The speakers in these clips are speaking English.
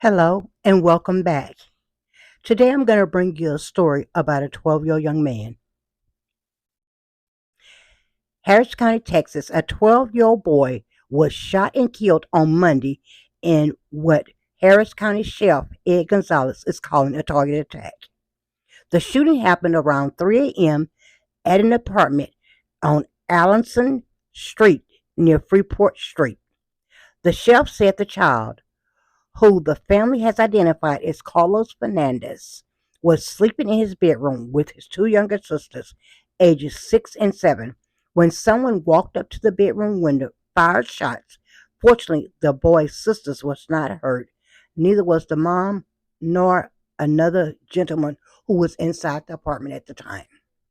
Hello and welcome back. Today I'm going to bring you a story about a 12-year-old young man. Harris County, Texas, a 12-year-old boy was shot and killed on Monday in what Harris County Sheriff Ed Gonzalez is calling a targeted attack. The shooting happened around 3 a.m. at an apartment on Allenson Street near Freeport Street. The sheriff said the child, who the family has identified as Carlos Fanandez, was sleeping in his bedroom with his two younger sisters, ages 6 and 7, when someone walked up to the bedroom window, fired shots. Fortunately, the boy's sisters was not hurt. Neither was the mom nor another gentleman who was inside the apartment at the time.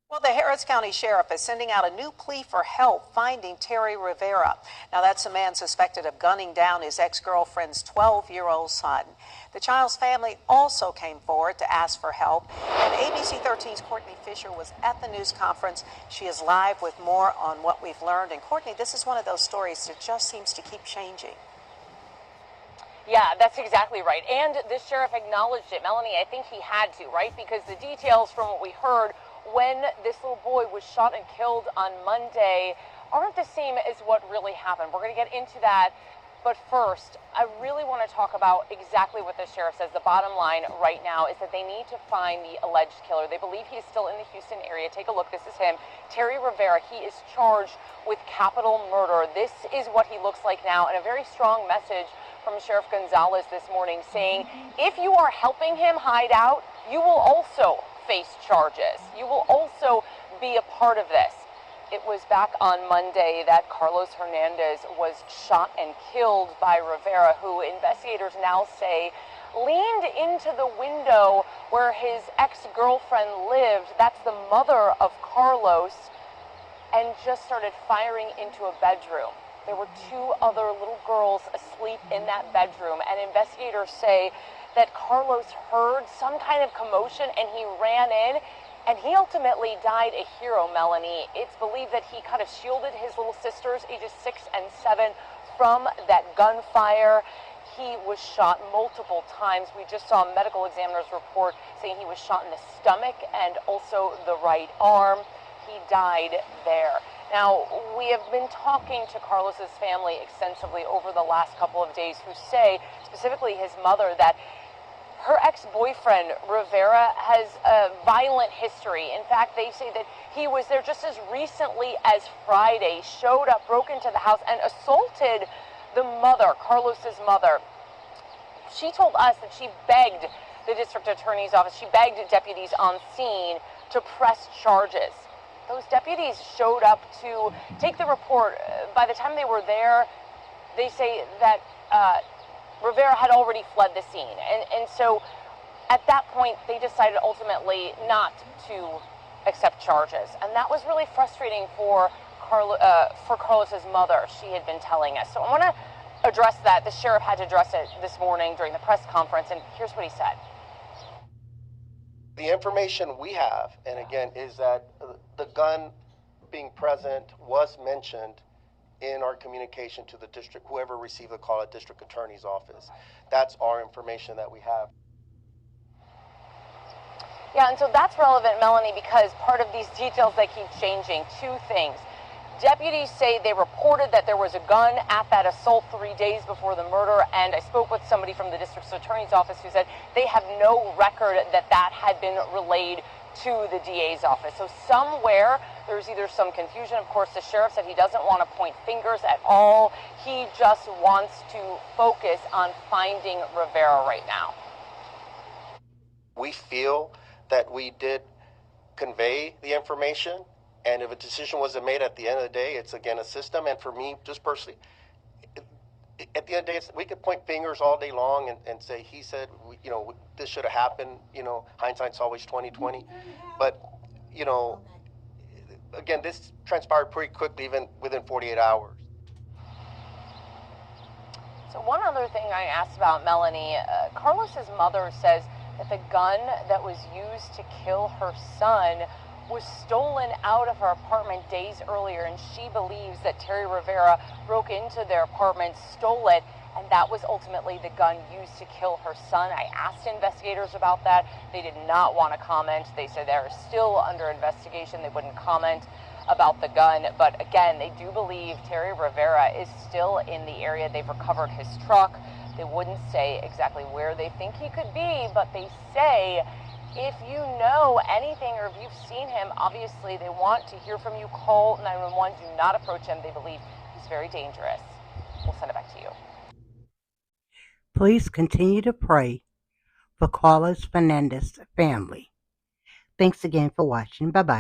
Well, the Harris County Sheriff is sending out a new plea for help finding Terry Rivera. Now, that's a man suspected of gunning down his ex-girlfriend's 12-year-old son. The child's family also came forward to ask for help. And ABC 13's Courtney Fisher was at the news conference. She is live with more on what we've learned. And Courtney, this is one of those stories that just seems to keep changing. Yeah, that's exactly right. And the sheriff acknowledged it. Melanie, I think he had to, right? Because the details from what we heard when this little boy was shot and killed on Monday aren't the same as what really happened. We're going to get into that. But first, I really want to talk about exactly what the sheriff says. The bottom line right now is that they need to find the alleged killer. They believe he is still in the Houston area. Take a look. This is him, Terry Rivera. He is charged with capital murder. This is what he looks like now, and a very strong message from Sheriff Gonzalez this morning saying, if you are helping him hide out, you will also face charges. You will also be a part of this. It was back on Monday that Carlos Hernandez was shot and killed by Rivera, who investigators now say leaned into the window where his ex-girlfriend lived. That's the mother of Carlos, and just started firing into a bedroom. There were two other little girls asleep in that bedroom, and investigators say that Carlos heard some kind of commotion and he ran in, and he ultimately died a hero, Melanie. It's believed that he kind of shielded his little sisters, ages 6 and 7, from that gunfire. He was shot multiple times. We just saw a medical examiner's report saying he was shot in the stomach and also the right arm. He died there. Now, we have been talking to Carlos's family extensively over the last couple of days, who say, specifically his mother, that her ex-boyfriend, Rivera, has a violent history. In fact, they say that he was there just as recently as Friday, showed up, broke into the house, and assaulted the mother, Carlos's mother. She told us that she begged the district attorney's office, she begged deputies on scene to press charges. Those deputies showed up to take the report. By the time they were there, they say that Rivera had already fled the scene. And so at that point, they decided ultimately not to accept charges. And that was really frustrating for Carlos's mother, she had been telling us. So I want to address that. The sheriff had to address it this morning during the press conference, and here's what he said. The information we have, and again, is that the gun being present was mentioned in our communication to the district, whoever received the call at district attorney's office. That's our information that we have. Yeah, and so that's relevant, Melanie, because part of these details, they keep changing. Two things. Deputies say they reported that there was a gun at that assault 3 days before the murder, and I spoke with somebody from the district attorney's office who said they have no record that that had been relayed to the DA's office. So somewhere there's either some confusion. Of course, the sheriff said he doesn't want to point fingers at all. He just wants to focus on finding Rivera right now. We feel that we did convey the information, and if a decision wasn't made at the end of the day, it's again a system. And for me, just personally, at the end of the day, we could point fingers all day long and say, he said, this should have happened. Hindsight's always 20/20. But, again, this transpired pretty quickly, even within 48 hours. So one other thing I asked about, Melanie, Carlos's mother says that the gun that was used to kill her son was stolen out of her apartment days earlier, and she believes that Terry Rivera broke into their apartment, stole it, and that was ultimately the gun used to kill her son. I asked investigators about that. They did not want to comment. They said they're still under investigation. They wouldn't comment about the gun. But again, they do believe Terry Rivera is still in the area. They've recovered his truck. They wouldn't say exactly where they think he could be, but they say if you know anything or if you've seen him, obviously they want to hear from you. Call 911. Do not approach him. They believe he's very dangerous. We'll send it back to you. Please continue to pray for Carlos Fanandez family. Thanks again for watching. Bye-bye.